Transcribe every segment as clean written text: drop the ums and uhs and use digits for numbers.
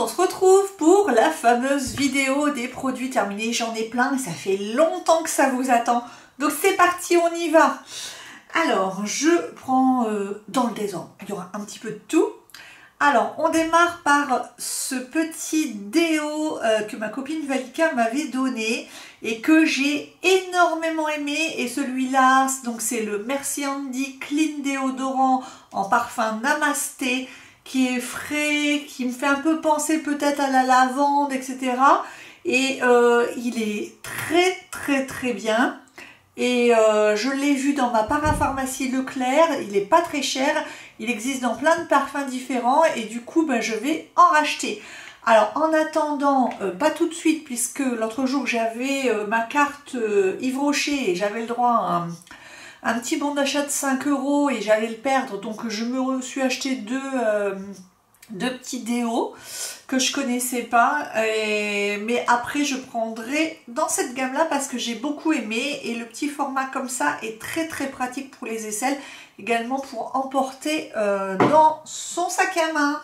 on se retrouve pour la fameuse vidéo des produits terminés. J'en ai plein, mais ça fait longtemps que ça vous attend. Donc c'est parti, on y va. Alors, je prends dans le désordre. Il y aura un petit peu de tout. Alors, on démarre par ce petit déo que ma copine Valika m'avait donné et que j'ai énormément aimé. Et celui-là, donc c'est le Merci Handy Clean Déodorant en parfum Namasté, qui est frais, qui me fait un peu penser peut-être à la lavande, etc. Et il est très bien. Et je l'ai vu dans ma parapharmacie Leclerc, il n'est pas très cher, il existe dans plein de parfums différents et du coup je vais en racheter. Alors en attendant, pas tout de suite, puisque l'autre jour j'avais ma carte Yves Rocher et j'avais le droit à un petit bon d'achat de 5 € et j'allais le perdre, donc je me suis acheté deux petits déos que je connaissais pas, mais après je prendrai dans cette gamme là parce que j'ai beaucoup aimé et le petit format comme ça est très pratique pour les aisselles, également pour emporter dans son sac à main.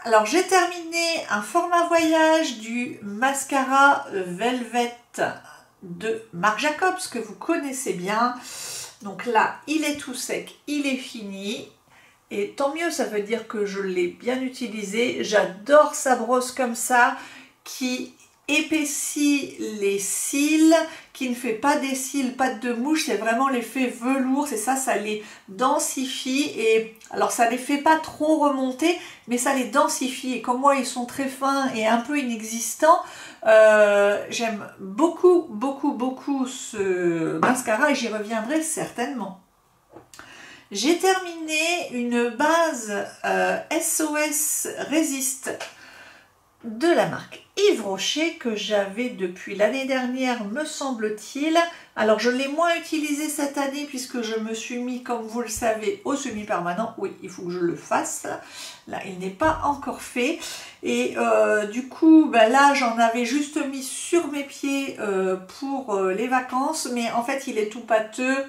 Alors j'ai terminé un format voyage du mascara Velvet de Marc Jacobs que vous connaissez bien. Donc là il est tout sec, il est fini. Et tant mieux, ça veut dire que je l'ai bien utilisé. J'adore sa brosse comme ça, qui épaissit les cils, qui ne fait pas des cils, pas de mouche, c'est vraiment l'effet velours, c'est ça, ça les densifie. Et alors ça les fait pas trop remonter, mais ça les densifie. Et comme moi, ils sont très fins et un peu inexistants, j'aime beaucoup ce mascara et j'y reviendrai certainement. J'ai terminé une base SOS Résiste de la marque Yves Rocher que j'avais depuis l'année dernière, me semble-t-il. Alors je l'ai moins utilisé cette année puisque je me suis mis, comme vous le savez, au semi-permanent. Oui, il faut que je le fasse. Là, il n'est pas encore fait. Et du coup, là, j'en avais juste mis sur mes pieds pour les vacances. Mais en fait, il est tout pâteux.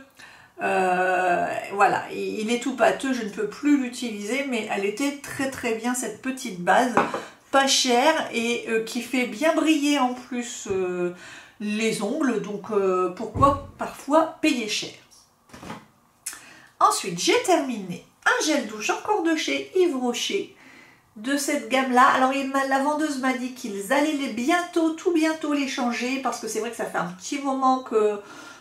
Voilà, il est tout pâteux, je ne peux plus l'utiliser, mais elle était très bien cette petite base, pas chère et qui fait bien briller en plus les ongles, donc pourquoi parfois payer cher. Ensuite, j'ai terminé un gel douche encore de chez Yves Rocher de cette gamme là. Alors la vendeuse m'a dit qu'ils allaient tout bientôt les changer parce que c'est vrai que ça fait un petit moment que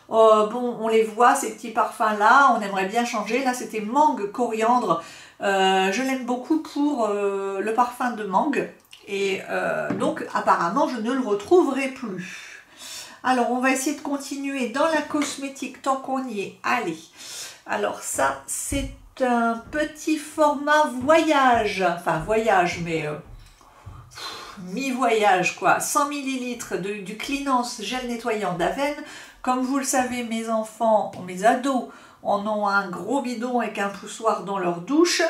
bon, on les voit ces petits parfums là, on aimerait bien changer. Là c'était mangue coriandre, je l'aime beaucoup pour le parfum de mangue et donc apparemment je ne le retrouverai plus. Alors on va essayer de continuer dans la cosmétique tant qu'on y est. Allez, alors ça c'est un petit format voyage, enfin voyage mais mi-voyage quoi, 100 ml du Cleanance gel nettoyant d'Aven. Comme vous le savez, mes enfants, mes ados, en ont un gros bidon avec un poussoir dans leur douche.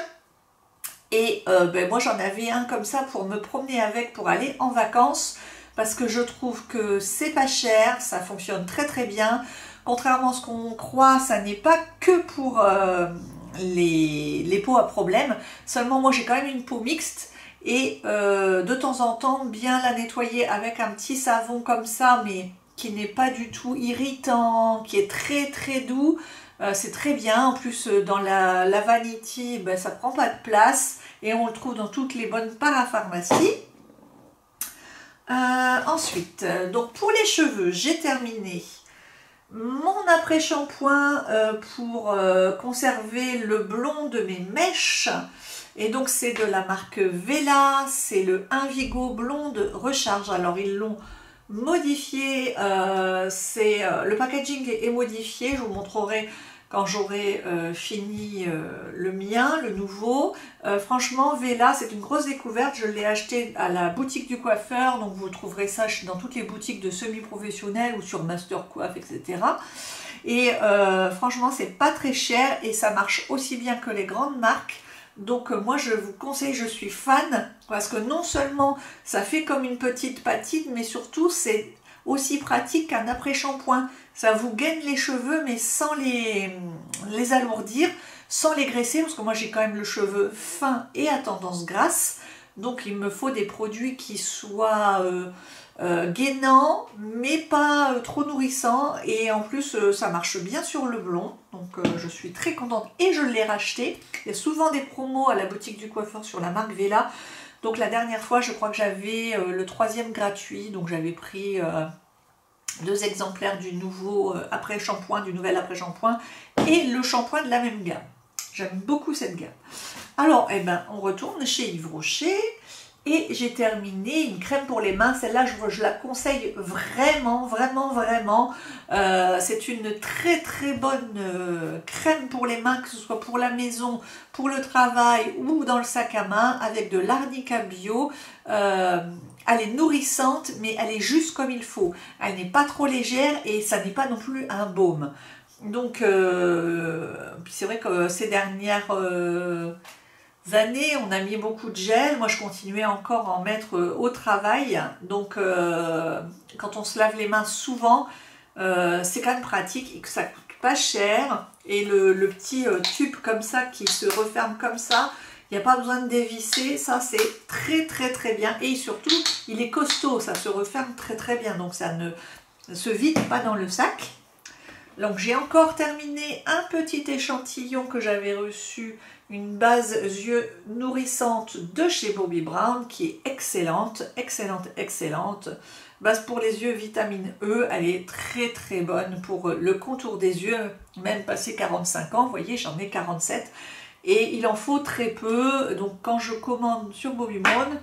Et moi, j'en avais un comme ça pour me promener avec, pour aller en vacances. Parce que je trouve que c'est pas cher, ça fonctionne très bien. Contrairement à ce qu'on croit, ça n'est pas que pour les peaux à problème. Seulement, moi, j'ai quand même une peau mixte. Et de temps en temps, bien la nettoyer avec un petit savon comme ça, mais qui n'est pas du tout irritant, qui est très doux, c'est très bien. En plus dans la vanity, ça prend pas de place et on le trouve dans toutes les bonnes parapharmacies. Ensuite, donc pour les cheveux, j'ai terminé mon après-shampoing pour conserver le blond de mes mèches. Et donc c'est de la marque Vela, c'est le Invigo Blonde Recharge. Alors ils l'ont modifié, le packaging est modifié, je vous montrerai quand j'aurai fini le mien, le nouveau. Franchement Vela c'est une grosse découverte, je l'ai acheté à la boutique du coiffeur, donc vous trouverez ça dans toutes les boutiques de semi-professionnels ou sur Mastercoiffe, etc. Et franchement c'est pas très cher et ça marche aussi bien que les grandes marques. Donc moi je vous conseille, je suis fan, parce que non seulement ça fait comme une petite patine, mais surtout c'est aussi pratique qu'un après-shampoing. Ça vous gaine les cheveux, mais sans les alourdir, sans les graisser, parce que moi j'ai quand même le cheveu fin et à tendance grasse. Donc il me faut des produits qui soient gainants, mais pas trop nourrissants. Et en plus, ça marche bien sur le blond. Donc je suis très contente et je l'ai racheté. Il y a souvent des promos à la boutique du coiffeur sur la marque Vela. Donc la dernière fois, je crois que j'avais le 3e gratuit. Donc j'avais pris 2 exemplaires du nouveau après-shampoing, du nouvel après-shampoing et le shampoing de la même gamme. J'aime beaucoup cette gamme. Alors, eh ben, on retourne chez Yves Rocher et j'ai terminé une crème pour les mains. Celle-là, je la conseille vraiment, vraiment, vraiment. C'est une très, très bonne crème pour les mains, que ce soit pour la maison, pour le travail ou dans le sac à main, avec de l'arnica bio. Elle est nourrissante, mais elle est juste comme il faut. Elle n'est pas trop légère et ça n'est pas non plus un baume. Donc, c'est vrai que ces dernières années, on a mis beaucoup de gel. Moi, je continuais encore à en mettre au travail. Donc, quand on se lave les mains souvent, c'est quand même pratique et que ça coûte pas cher. Et le petit tube comme ça qui se referme comme ça, il n'y a pas besoin de dévisser. Ça, c'est très, très, très bien. Et surtout, il est costaud. Ça se referme très, très bien. Donc, ça ne se vide pas dans le sac. Donc j'ai encore terminé un petit échantillon que j'avais reçu, une base yeux nourrissante de chez Bobbi Brown qui est excellente, excellente, excellente. Base pour les yeux vitamine E, elle est très très bonne pour le contour des yeux, même passé 45 ans, vous voyez j'en ai 47 et il en faut très peu. Donc quand je commande sur Bobbi Brown,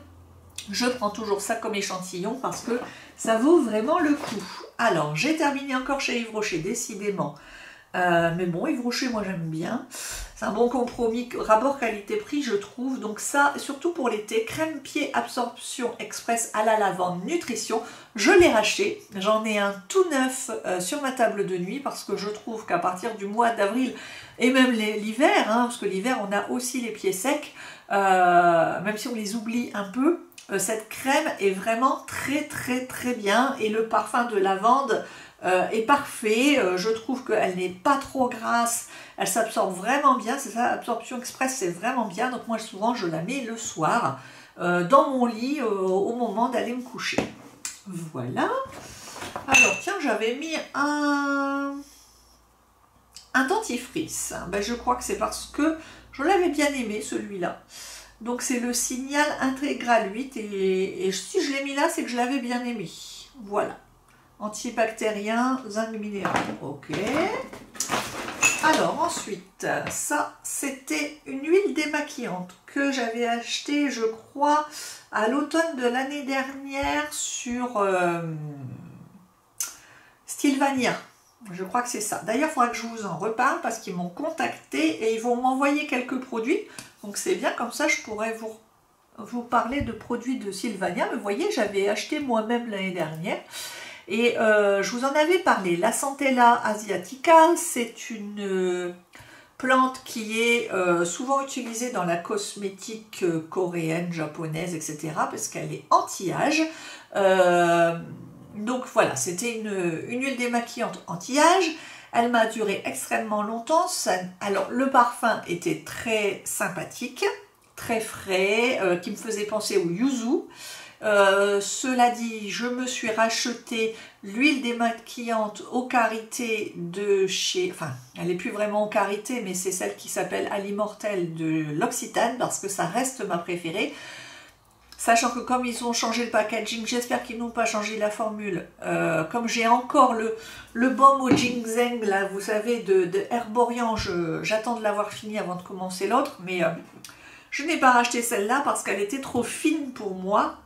je prends toujours ça comme échantillon parce que ça vaut vraiment le coup. Alors, j'ai terminé encore chez Yves Rocher, décidément. Mais bon, Yves Rocher, moi j'aime bien. C'est un bon compromis, rapport qualité-prix, je trouve. Donc ça, surtout pour l'été, crème pied absorption express à la lavande nutrition. Je l'ai racheté. J'en ai un tout neuf sur ma table de nuit parce que je trouve qu'à partir du mois d'avril et même l'hiver, hein, parce que l'hiver, on a aussi les pieds secs, même si on les oublie un peu, cette crème est vraiment très très très bien et le parfum de lavande est parfait. Je trouve qu'elle n'est pas trop grasse, elle s'absorbe vraiment bien, c'est ça, absorption express, c'est vraiment bien. Donc moi souvent je la mets le soir dans mon lit au moment d'aller me coucher. Voilà. Alors tiens, j'avais mis un dentifrice. Ben, je crois que c'est parce que je l'avais bien aimé celui-là. Donc c'est le Signal Intégral 8 et si je l'ai mis là, c'est que je l'avais bien aimé. Voilà. Antibactérien, zinc minéral. Ok. Alors ensuite, ça c'était une huile démaquillante que j'avais achetée, je crois, à l'automne de l'année dernière sur Stylevania. Je crois que c'est ça. D'ailleurs, il faudra que je vous en reparle parce qu'ils m'ont contacté et ils vont m'envoyer quelques produits. Donc c'est bien, comme ça je pourrais vous parler de produits de Sylvania. Mais vous voyez, j'avais acheté moi-même l'année dernière. Et je vous en avais parlé. La Centella asiatica, c'est une plante qui est souvent utilisée dans la cosmétique coréenne, japonaise, etc. Parce qu'elle est anti-âge. Donc voilà, c'était une huile démaquillante anti-âge. Elle m'a duré extrêmement longtemps. Alors le parfum était très sympathique, très frais, qui me faisait penser au yuzu. Cela dit, je me suis racheté l'huile démaquillante au karité de chez... Enfin, elle n'est plus vraiment au karité, mais c'est celle qui s'appelle Alimortel de l'Occitane, parce que ça reste ma préférée. Sachant que comme ils ont changé le packaging, j'espère qu'ils n'ont pas changé la formule. Comme j'ai encore le baume au ginseng, là, vous savez, de Herborian, j'attends de l'avoir fini avant de commencer l'autre. Mais je n'ai pas racheté celle-là parce qu'elle était trop fine pour moi.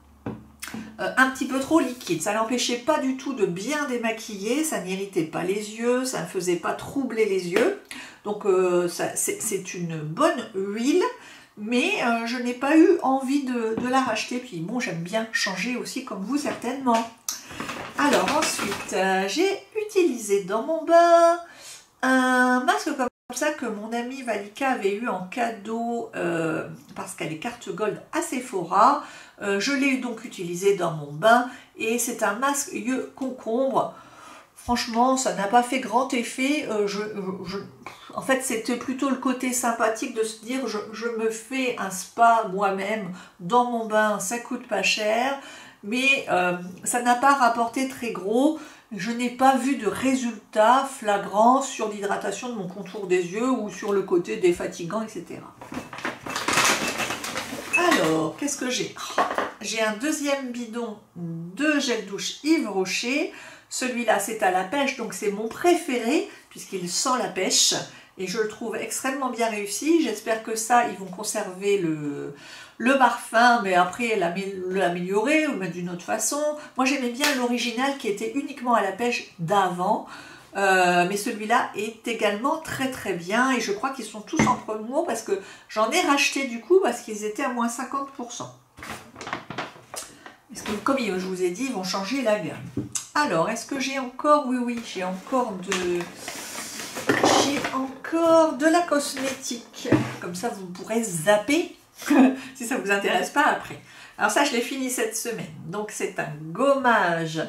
Un petit peu trop liquide. Ça n'empêchait pas du tout de bien démaquiller, ça n'irritait pas les yeux, ça ne faisait pas troubler les yeux. Donc c'est une bonne huile. Mais je n'ai pas eu envie de la racheter. Puis bon, j'aime bien changer aussi comme vous certainement. Alors ensuite, j'ai utilisé dans mon bain un masque comme ça que mon amie Valika avait eu en cadeau parce qu'elle est carte gold à Sephora. Je l'ai donc utilisé dans mon bain et c'est un masque yeux concombre. Franchement, ça n'a pas fait grand effet. En fait, c'était plutôt le côté sympathique de se dire je me fais un spa moi-même dans mon bain, ça coûte pas cher, mais ça n'a pas rapporté très gros. Je n'ai pas vu de résultat flagrant sur l'hydratation de mon contour des yeux ou sur le côté défatigant, etc. Alors, qu'est-ce que j'ai? J'ai un deuxième bidon de gel douche Yves Rocher. Celui-là, c'est à la pêche, donc c'est mon préféré, puisqu'il sent la pêche. Et je le trouve extrêmement bien réussi. J'espère que ça, ils vont conserver le parfum, mais après l'améliorer ou mettre d'une autre façon. Moi, j'aimais bien l'original qui était uniquement à la pêche d'avant. Mais celui-là est également très très bien. Et je crois qu'ils sont tous en promo parce que j'en ai racheté du coup parce qu'ils étaient à moins 50%. Parce que comme je vous ai dit, ils vont changer la gamme. Alors, est-ce que j'ai encore... Oui, j'ai encore de la cosmétique. Comme ça, vous pourrez zapper si ça ne vous intéresse pas après. Alors ça, je l'ai fini cette semaine. Donc, c'est un gommage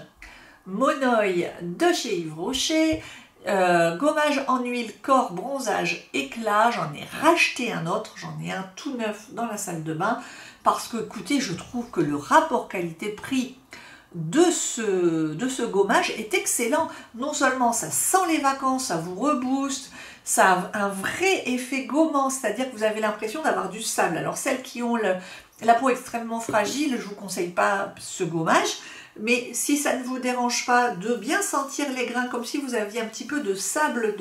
Monoï de chez Yves Rocher. Gommage en huile, corps, bronzage, éclat. J'en ai racheté un autre. J'en ai un tout neuf dans la salle de bain. Parce que, écoutez, je trouve que le rapport qualité-prix de ce gommage est excellent. Non seulement ça sent les vacances, ça vous rebooste, ça a un vrai effet gommant, c'est-à-dire que vous avez l'impression d'avoir du sable. Alors celles qui ont la peau extrêmement fragile, je ne vous conseille pas ce gommage, mais si ça ne vous dérange pas de bien sentir les grains comme si vous aviez un petit peu de sable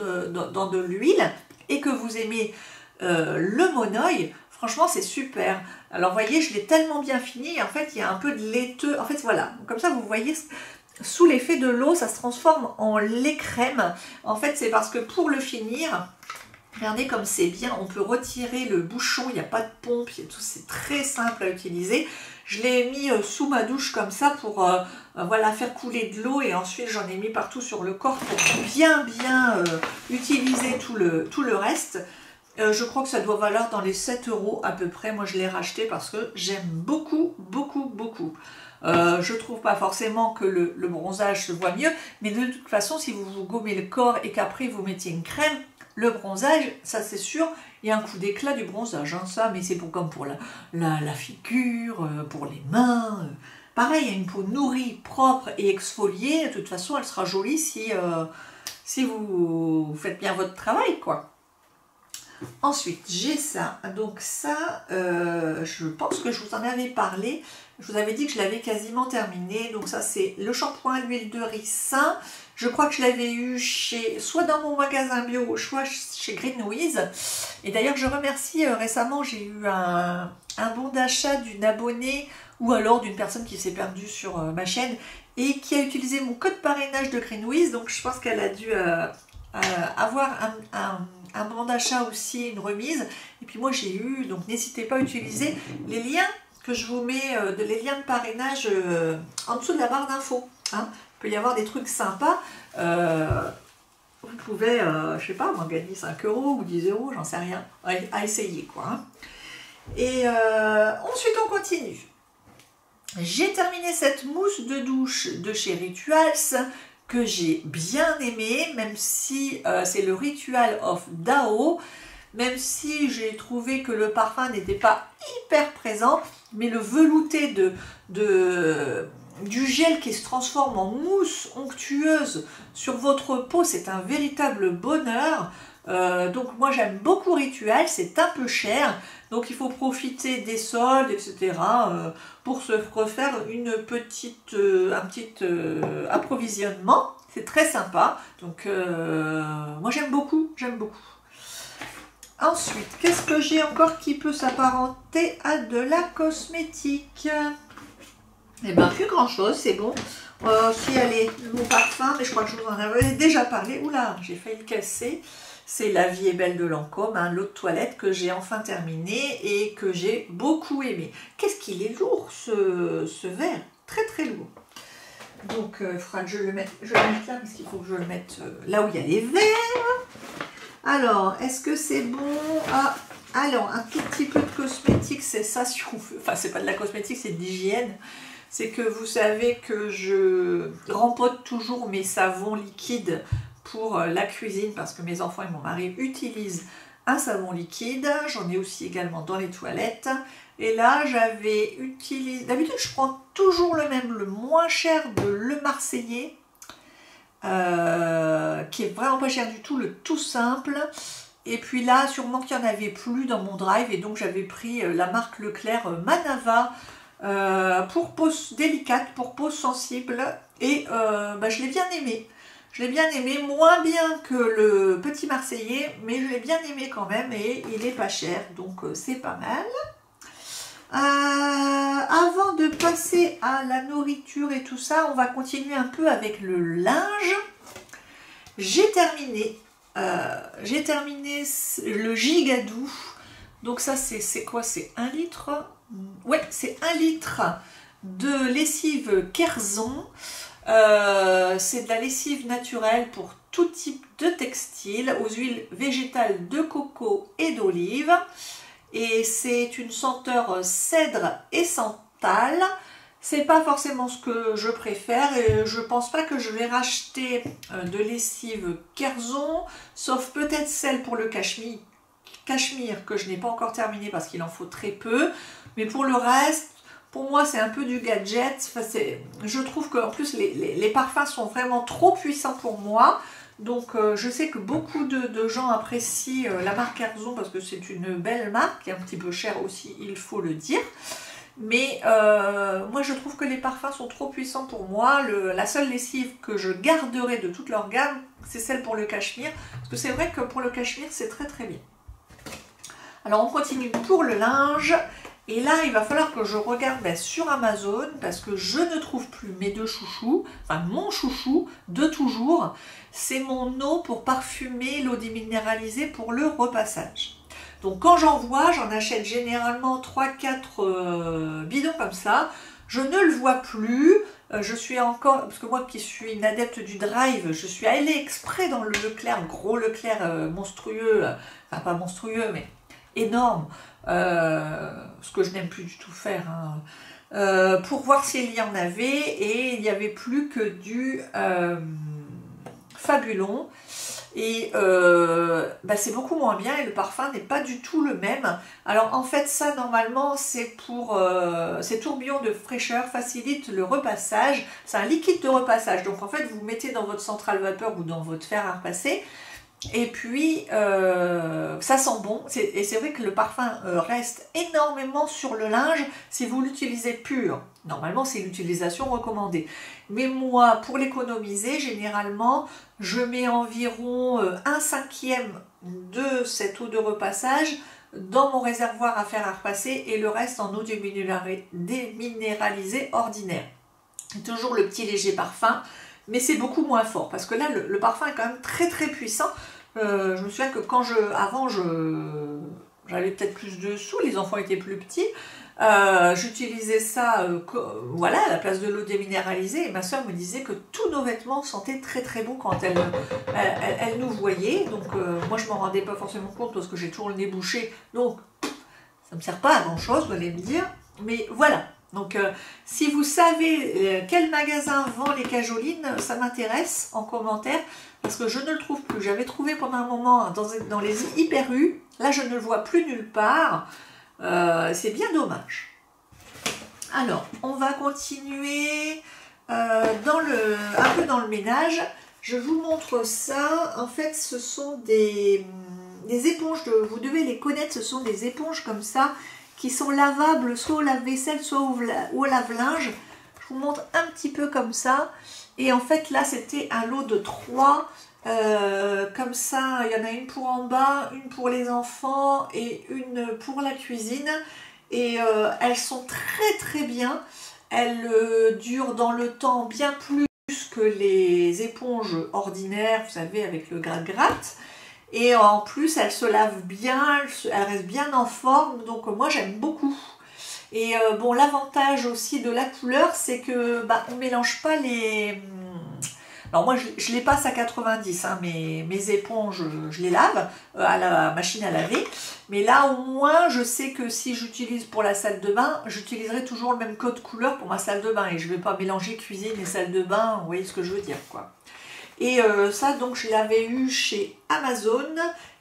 dans de l'huile et que vous aimez le monoï, franchement, c'est super. Alors, vous voyez, je l'ai tellement bien fini. En fait, il y a un peu de laiteux. En fait, voilà. Comme ça, vous voyez, sous l'effet de l'eau, ça se transforme en lait crème. En fait, c'est parce que pour le finir, regardez comme c'est bien. On peut retirer le bouchon. Il n'y a pas de pompe. C'est très simple à utiliser. Je l'ai mis sous ma douche comme ça pour voilà, faire couler de l'eau. Et ensuite, j'en ai mis partout sur le corps pour bien utiliser tout le reste. Je crois que ça doit valoir dans les 7 € à peu près. Moi, je l'ai racheté parce que j'aime beaucoup. Je trouve pas forcément que le bronzage se voit mieux, mais de toute façon, si vous vous gommez le corps et qu'après vous mettiez une crème, le bronzage, ça c'est sûr, il y a un coup d'éclat du bronzage, hein, ça, mais c'est comme pour la figure, pour les mains. Pareil, il y a une peau nourrie, propre et exfoliée. De toute façon, elle sera jolie si vous faites bien votre travail, quoi. Ensuite, j'ai ça. Donc ça, je pense que je vous en avais parlé. Je vous avais dit que je l'avais quasiment terminé. Donc ça, c'est le shampoing à l'huile de ricin. Je crois que je l'avais eu soit dans mon magasin bio, soit chez Greenwiz. Et d'ailleurs, je remercie récemment, j'ai eu un bon d'achat d'une abonnée ou alors d'une personne qui s'est perdue sur ma chaîne et qui a utilisé mon code parrainage de Greenwiz. Donc je pense qu'elle a dû avoir un bon d'achat aussi, une remise. Et puis moi j'ai eu, donc n'hésitez pas à utiliser les liens que je vous mets, les liens de parrainage en dessous de la barre d'infos. Hein. Il peut y avoir des trucs sympas. Vous pouvez, je sais pas, moi gagner 5 € ou 10 €, j'en sais rien, à essayer quoi. Hein. Et ensuite on continue. J'ai terminé cette mousse de douche de chez Rituals que j'ai bien aimé, même si c'est le Ritual of Dao, même si j'ai trouvé que le parfum n'était pas hyper présent, mais le velouté du gel qui se transforme en mousse onctueuse sur votre peau, c'est un véritable bonheur. Donc moi j'aime beaucoup Ritual, c'est un peu cher, donc il faut profiter des soldes, etc. Pour se refaire un petit approvisionnement. C'est très sympa, donc moi j'aime beaucoup, Ensuite, qu'est-ce que j'ai encore qui peut s'apparenter à de la cosmétique? Eh bien, plus grand chose, c'est bon. Si allez, mon parfum, mais je crois que je vous en avais déjà parlé. Oula, j'ai failli le casser. C'est La Vie est belle de Lancôme, hein, l'eau de toilette que j'ai enfin terminé et que j'ai beaucoup aimé. Qu'est-ce qu'il est lourd ce verre, très lourd. Donc il faudra que je le mette là parce qu'il faut que je le mette là où il y a les verres. Alors, est-ce que c'est bon? Ah, alors, un tout petit peu de cosmétique, c'est ça si on veut. Enfin, c'est pas de la cosmétique, c'est de l'hygiène. c'est que vous savez que je rempote toujours mes savons liquides pour la cuisine parce que mes enfants et mon mari utilisent un savon liquide. J'en ai aussi également dans les toilettes. Et là, j'avais utilisé... D'habitude, je prends toujours le même, le moins cher de Le Marseillais, qui est vraiment pas cher du tout, le tout simple. Et puis là, sûrement qu'il n'y en avait plus dans mon drive, et donc j'avais pris la marque Leclerc Manava pour peau délicate, pour peau sensible, et je l'ai bien aimé. Je l'ai bien aimé, moins bien que le petit Marseillais, mais je l'ai bien aimé quand même, et il est pas cher, donc c'est pas mal. Avant de passer à la nourriture et tout ça, on va continuer un peu avec le linge. J'ai terminé le Gigadou. Donc ça c'est quoi? C'est 1 litre? Ouais, c'est 1 litre de lessive Kerzon. C'est de la lessive naturelle pour tout type de textile, aux huiles végétales de coco et d'olive. Et c'est une senteur cèdre et santal. C'est pas forcément ce que je préfère et je pense pas que je vais racheter de lessive Kerzon, sauf peut-être celle pour le cachemire que je n'ai pas encore terminé parce qu'il en faut très peu. Mais pour le reste, pour moi c'est un peu du gadget. Enfin, je trouve qu'en plus les parfums sont vraiment trop puissants pour moi. Donc je sais que beaucoup de gens apprécient la marque Kerzon parce que c'est une belle marque, et un petit peu chère aussi, il faut le dire. Mais moi je trouve que les parfums sont trop puissants pour moi. La seule lessive que je garderai de toute leur gamme, c'est celle pour le cachemire. Parce que c'est vrai que pour le cachemire, c'est très très bien. Alors on continue pour le linge. Et là, il va falloir que je regarde sur Amazon parce que je ne trouve plus mes deux chouchous, enfin mon chouchou de toujours. C'est mon eau pour parfumer, l'eau déminéralisée pour le repassage. Donc quand j'en vois, j'en achète généralement 3-4 bidons comme ça. Je ne le vois plus. Je suis encore, parce que moi qui suis une adepte du drive, je suis allée exprès dans le Leclerc, gros Leclerc monstrueux, enfin pas monstrueux mais énorme. Ce que je n'aime plus du tout faire, hein, pour voir s'il y en avait, et il n'y avait plus que du Fabulon, et c'est beaucoup moins bien et le parfum n'est pas du tout le même. Alors en fait ça normalement c'est pour ces tourbillons de fraîcheur facilitent le repassage, c'est un liquide de repassage, donc en fait vous mettez dans votre centrale vapeur ou dans votre fer à repasser. Et puis ça sent bon, et c'est vrai que le parfum reste énormément sur le linge si vous l'utilisez pur. Normalement c'est l'utilisation recommandée. Mais moi, pour l'économiser, généralement je mets environ 1/5 de cette eau de repassage dans mon réservoir à fer à repasser et le reste en eau déminéralisée ordinaire. Toujours le petit léger parfum. Mais c'est beaucoup moins fort, parce que là, le parfum est quand même très très puissant. Je me souviens que avant, j'avais peut-être plus de sous, les enfants étaient plus petits. J'utilisais ça voilà, à la place de l'eau déminéralisée, et ma soeur me disait que tous nos vêtements sentaient très très bon quand elle nous voyait. Donc moi, je ne m'en rendais pas forcément compte parce que j'ai toujours le nez bouché, donc ça ne me sert pas à grand chose, vous allez me dire. Mais voilà. Donc, si vous savez quel magasin vend les cajolines, ça m'intéresse en commentaire, parce que je ne le trouve plus. J'avais trouvé pendant un moment dans les Hyper U, là je ne le vois plus nulle part, c'est bien dommage. Alors, on va continuer un peu dans le ménage. Je vous montre ça, en fait ce sont des éponges, vous devez les connaître, ce sont des éponges comme ça, qui sont lavables soit au lave-vaisselle, soit au lave-linge. Je vous montre un petit peu comme ça. Et en fait, là, c'était un lot de 3. Comme ça, il y en a une pour en bas, une pour les enfants et une pour la cuisine. Et elles sont très très bien. Elles durent dans le temps bien plus que les éponges ordinaires, vous savez, avec le gratte-gratte. Et en plus, elle se lave bien, elle reste bien en forme, donc moi j'aime beaucoup. Et bon, l'avantage aussi de la couleur, c'est que on ne mélange pas Alors moi je les passe à 90, hein, mes éponges je les lave à la machine à laver, mais là au moins je sais que si j'utilise pour la salle de bain, j'utiliserai toujours le même code couleur pour ma salle de bain et je ne vais pas mélanger cuisine et salle de bain, vous voyez ce que je veux dire quoi. Et ça donc je l'avais eu chez Amazon,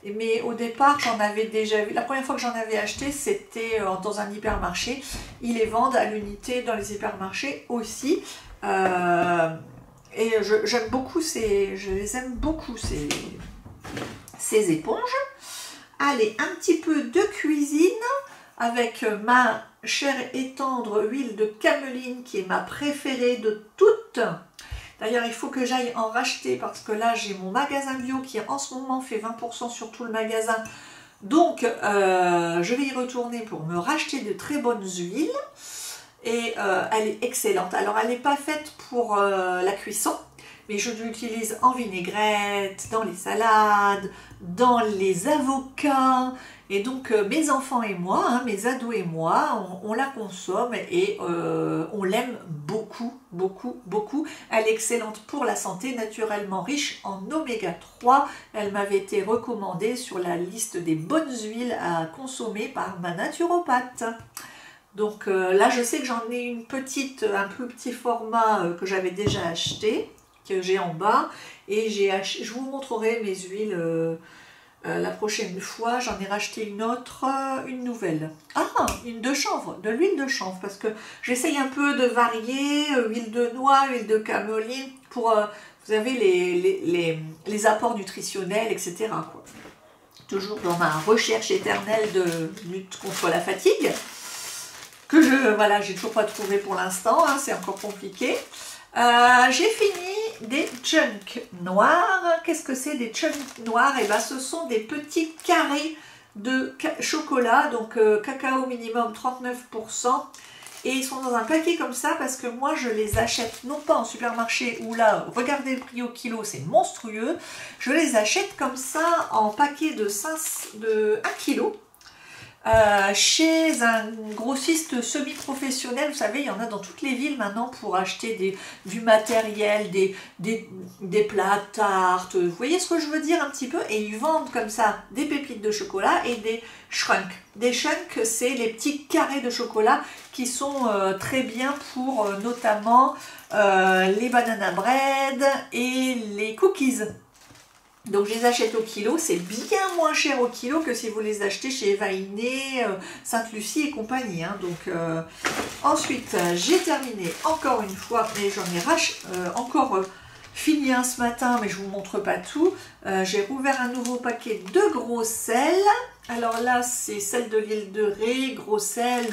mais au départ j'en avais déjà vu, la première fois que j'en avais acheté c'était dans un hypermarché, ils les vendent à l'unité dans les hypermarchés aussi. Et j'aime beaucoup je les aime beaucoup ces éponges. Allez, un petit peu de cuisine avec ma chère et tendre huile de cameline qui est ma préférée de toutes. D'ailleurs, il faut que j'aille en racheter parce que là, j'ai mon magasin bio qui en ce moment fait 20% sur tout le magasin. Donc, je vais y retourner pour me racheter de très bonnes huiles. Et elle est excellente. Alors, elle n'est pas faite pour la cuisson, mais je l'utilise en vinaigrette, dans les salades, dans les avocats. Et donc, mes enfants et moi, hein, mes ados et moi, on la consomme et on l'aime beaucoup, beaucoup, beaucoup. Elle est excellente pour la santé, naturellement riche en oméga 3. Elle m'avait été recommandée sur la liste des bonnes huiles à consommer par ma naturopathe. Donc là, je sais que j'en ai une petite, un plus petit format que j'avais déjà acheté, que j'ai en bas. Et je vous montrerai mes huiles la prochaine fois. J'en ai racheté une autre, une nouvelle. Ah, une de chanvre, de l'huile de chanvre. Parce que j'essaye un peu de varier, huile de noix, huile de cameline, pour, vous savez, les apports nutritionnels, etc. quoi. Toujours dans ma recherche éternelle de lutte contre la fatigue. Que voilà, j'ai toujours pas trouvé pour l'instant, hein, c'est encore compliqué. J'ai fini des chunks noirs. Qu'est-ce que c'est des chunks noirs? Et ben, ce sont des petits carrés de chocolat, donc cacao minimum 39%. Et ils sont dans un paquet comme ça parce que moi je les achète non pas en supermarché où là, regardez le prix au kilo, c'est monstrueux. Je les achète comme ça en paquet de 1 kg. Chez un grossiste semi-professionnel, vous savez, il y en a dans toutes les villes maintenant pour acheter du matériel, des plats, tartes, vous voyez ce que je veux dire un petit peu? Et ils vendent comme ça des pépites de chocolat et des chunks. Des chunks, c'est les petits carrés de chocolat qui sont très bien pour notamment les banana bread et les cookies. Donc je les achète au kilo, c'est bien moins cher au kilo que si vous les achetez chez Vainé, Sainte-Lucie et compagnie. Hein. Donc ensuite j'ai terminé encore une fois, mais j'en ai encore fini un ce matin, mais je ne vous montre pas tout. J'ai rouvert un nouveau paquet de gros sel. Alors là c'est sel de l'île de Ré, gros sel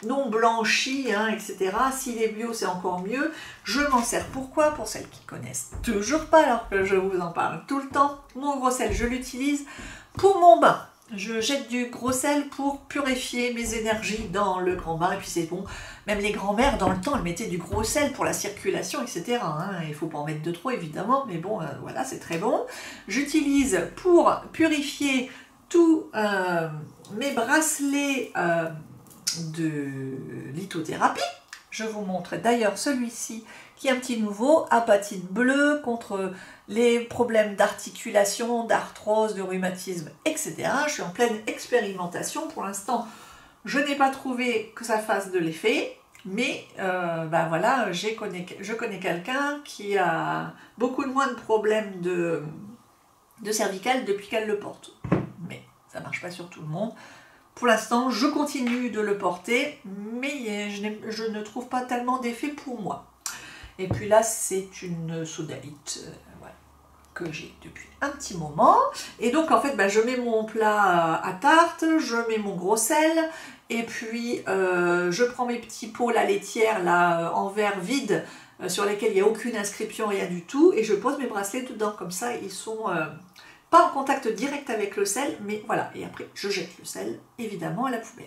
non blanchi, hein, etc. S'il est bio, c'est encore mieux. Je m'en sers. Pourquoi? Pour celles qui connaissent toujours pas, alors que je vous en parle tout le temps. Mon gros sel, je l'utilise pour mon bain. Je jette du gros sel pour purifier mes énergies dans le grand bain. Et puis c'est bon. Même les grands-mères, dans le temps, elles mettaient du gros sel pour la circulation, etc. Hein. Il ne faut pas en mettre de trop, évidemment. Mais bon, voilà, c'est très bon. J'utilise pour purifier tous mes bracelets de lithothérapie. Je vous montre d'ailleurs celui-ci qui est un petit nouveau, apatite bleue contre les problèmes d'articulation, d'arthrose, de rhumatisme, etc. Je suis en pleine expérimentation. Pour l'instant, je n'ai pas trouvé que ça fasse de l'effet, mais ben voilà, je connais quelqu'un qui a beaucoup moins de problèmes de cervicales depuis qu'elle le porte. Mais ça ne marche pas sur tout le monde. Pour l'instant, je continue de le porter, mais je ne trouve pas tellement d'effet pour moi. Et puis là, c'est une sodalite voilà, que j'ai depuis un petit moment. Et donc, en fait, bah, je mets mon plat à tarte, je mets mon gros sel, et puis je prends mes petits pots, la laitière, là, en verre vide, sur lesquels il n'y a aucune inscription, rien du tout, et je pose mes bracelets dedans. Comme ça, ils sont... pas en contact direct avec le sel, mais voilà. Et après, je jette le sel, évidemment, à la poubelle.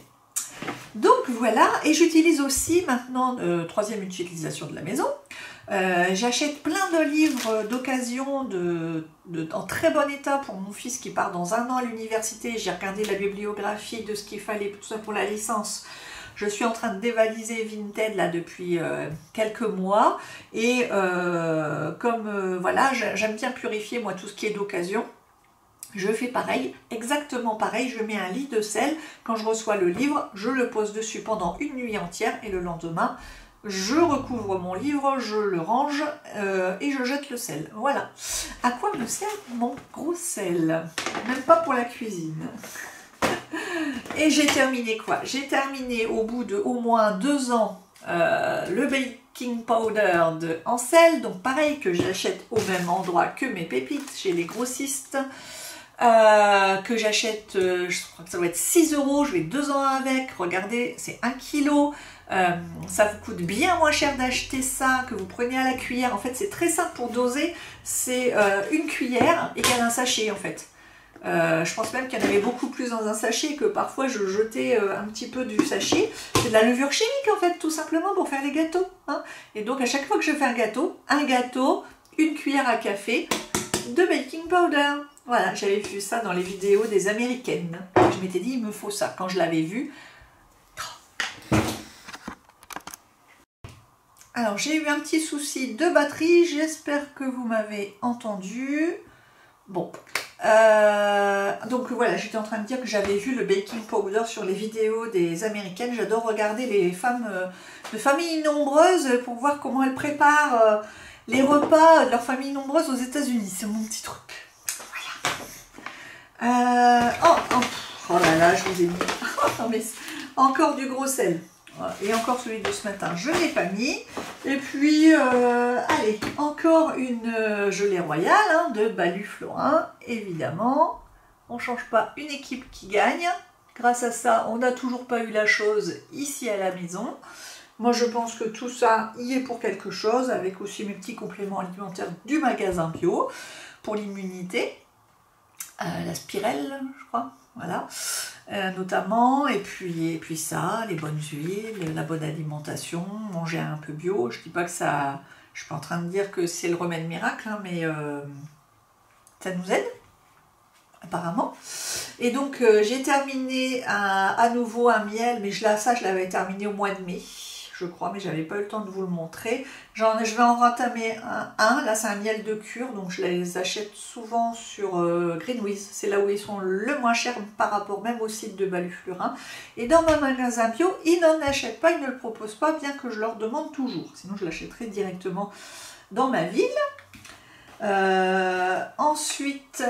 Donc voilà, et j'utilise aussi maintenant, troisième utilisation de la maison, j'achète plein de livres d'occasion en très bon état pour mon fils qui part dans 1 an à l'université. J'ai regardé la bibliographie de ce qu'il fallait pour la licence. Je suis en train de dévaliser Vinted là depuis quelques mois et voilà, j'aime bien purifier moi tout ce qui est d'occasion. Je fais pareil, exactement pareil, je mets un lit de sel, quand je reçois le livre, je le pose dessus pendant une nuit entière et le lendemain, je recouvre mon livre, je le range et je jette le sel. Voilà. À quoi me sert mon gros sel? Même pas pour la cuisine. Et j'ai terminé quoi? J'ai terminé au bout de au moins 2 ans le baking powder de Ansel, donc pareil que j'achète au même endroit que mes pépites chez les grossistes. Que j'achète, je crois que ça doit être 6 €, je vais 2 ans avec, regardez, c'est 1 kg, ça vous coûte bien moins cher d'acheter ça, que vous prenez à la cuillère, en fait c'est très simple pour doser, c'est une cuillère égale un sachet en fait. Je pense même qu'il y en avait beaucoup plus dans un sachet, que parfois je jetais un petit peu du sachet, c'est de la levure chimique en fait, tout simplement pour faire les gâteaux, hein. Et donc à chaque fois que je fais un gâteau, une cuillère à café de baking powder. Voilà, j'avais vu ça dans les vidéos des Américaines. Je m'étais dit, il me faut ça. Quand je l'avais vu. Alors, j'ai eu un petit souci de batterie. J'espère que vous m'avez entendu. Bon. Donc voilà, j'étais en train de dire que j'avais vu le baking powder sur les vidéos des Américaines. J'adore regarder les femmes de familles nombreuses pour voir comment elles préparent les repas de leurs familles nombreuses aux États-Unis. C'est mon petit truc. Oh là là, je vous ai mis non, mais encore du gros sel. Et encore celui de ce matin, je ne l'ai pas mis. Et puis, allez, encore une gelée royale hein, de Balue Florin, évidemment. On ne change pas une équipe qui gagne. Grâce à ça, on n'a toujours pas eu la chose ici à la maison. Moi, je pense que tout ça y est pour quelque chose, avec aussi mes petits compléments alimentaires du magasin bio pour l'immunité. La spirelle, je crois, voilà, notamment, et puis ça, les bonnes huiles, la bonne alimentation, manger un peu bio. Je dis pas que ça, je suis pas en train de dire que c'est le remède miracle, hein, mais ça nous aide, apparemment. Et donc j'ai terminé à nouveau un miel, mais ça je l'avais terminé au mois de mai. Je crois, mais j'avais pas eu le temps de vous le montrer. Je vais en rentamer un. Là, c'est un miel de cure, donc je les achète souvent sur Greenwiz. C'est là où ils sont le moins chers par rapport même au site de Balue Florin. Et dans mon magasin bio, ils n'en achètent pas, ils ne le proposent pas, bien que je leur demande toujours. Sinon, je l'achèterai directement dans ma ville. Ensuite,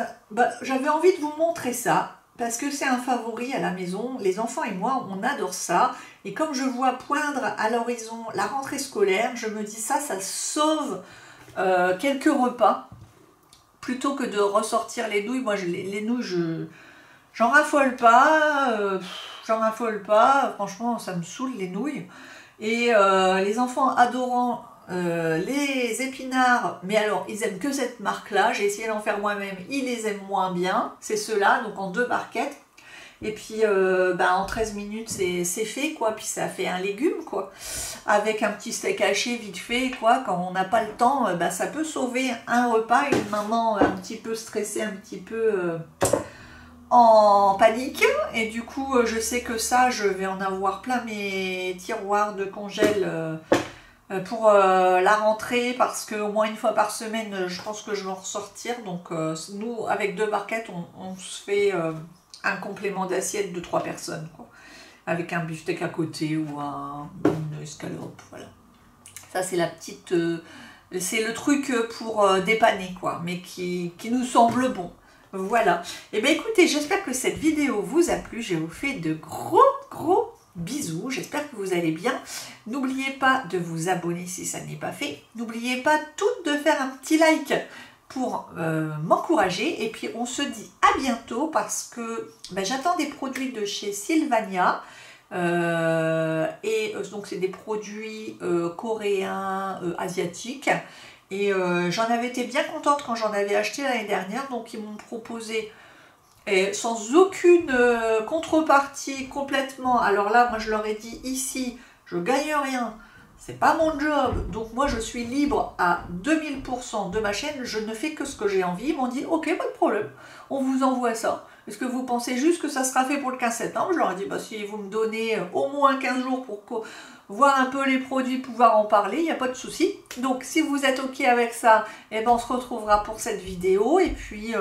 j'avais envie de vous montrer ça. Parce que c'est un favori à la maison, les enfants et moi, on adore ça. Et comme je vois poindre à l'horizon la rentrée scolaire, je me dis ça sauve quelques repas. Plutôt que de ressortir les nouilles, moi les nouilles, j'en raffole pas. Franchement, ça me saoule les nouilles. Et les enfants adorant les épinards, mais alors ils aiment que cette marque-là. J'ai essayé d'en faire moi-même, ils les aiment moins bien. C'est ceux-là, donc en 2 barquettes. Et puis en 13 minutes c'est fait quoi, puis ça fait un légume quoi, avec un petit steak haché vite fait quoi, quand on n'a pas le temps, ça peut sauver un repas. Une maman un petit peu stressée, un petit peu en panique, et du coup je sais que ça, je vais en avoir plein mes tiroirs de congèle pour la rentrée, parce qu'au moins une fois par semaine je pense que je vais en ressortir. Donc nous avec 2 barquettes on se fait un complément d'assiette de 3 personnes, quoi, avec un beefsteak à côté ou une escalope, voilà. Ça c'est la petite, c'est le truc pour dépanner quoi, mais qui nous semble bon. Voilà. Et bien écoutez, j'espère que cette vidéo vous a plu. Je vous fais de gros bisous. J'espère que vous allez bien. N'oubliez pas de vous abonner si ça n'est pas fait. N'oubliez pas toutes de faire un petit like pour m'encourager. Et puis on se dit à bientôt, parce que j'attends des produits de chez Sylvania. Donc c'est des produits coréens, asiatiques. Et j'en avais été bien contente quand j'en avais acheté l'année dernière. Donc ils m'ont proposé, sans aucune contrepartie, complètement. Alors là, moi je leur ai dit ici, je gagne rien. C'est pas mon job, donc moi je suis libre à 2000% de ma chaîne, je ne fais que ce que j'ai envie. Ils m'ont dit ok, pas de problème, on vous envoie ça. Est-ce que vous pensez juste que ça sera fait pour le 15 septembre? Je leur ai dit, bah, si vous me donnez au moins 15 jours pour voir un peu les produits, pouvoir en parler, il n'y a pas de souci. Donc, si vous êtes OK avec ça, eh ben, on se retrouvera pour cette vidéo. Et puis,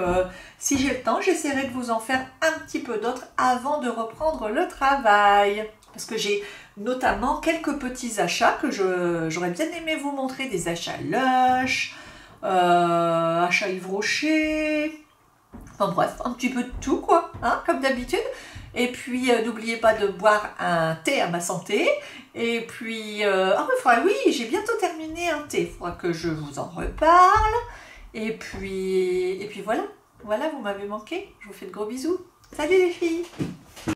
si j'ai le temps, j'essaierai de vous en faire un petit peu d'autres avant de reprendre le travail. Parce que j'ai notamment quelques petits achats que j'aurais bien aimé vous montrer. Des achats Lush, achats Yves Rocher... Enfin bref, un petit peu de tout quoi, hein, comme d'habitude. Et puis n'oubliez pas de boire un thé à ma santé. Et puis, oui, j'ai bientôt terminé un thé. Il faudra que je vous en reparle. Et puis voilà, vous m'avez manqué. Je vous fais de gros bisous. Salut les filles!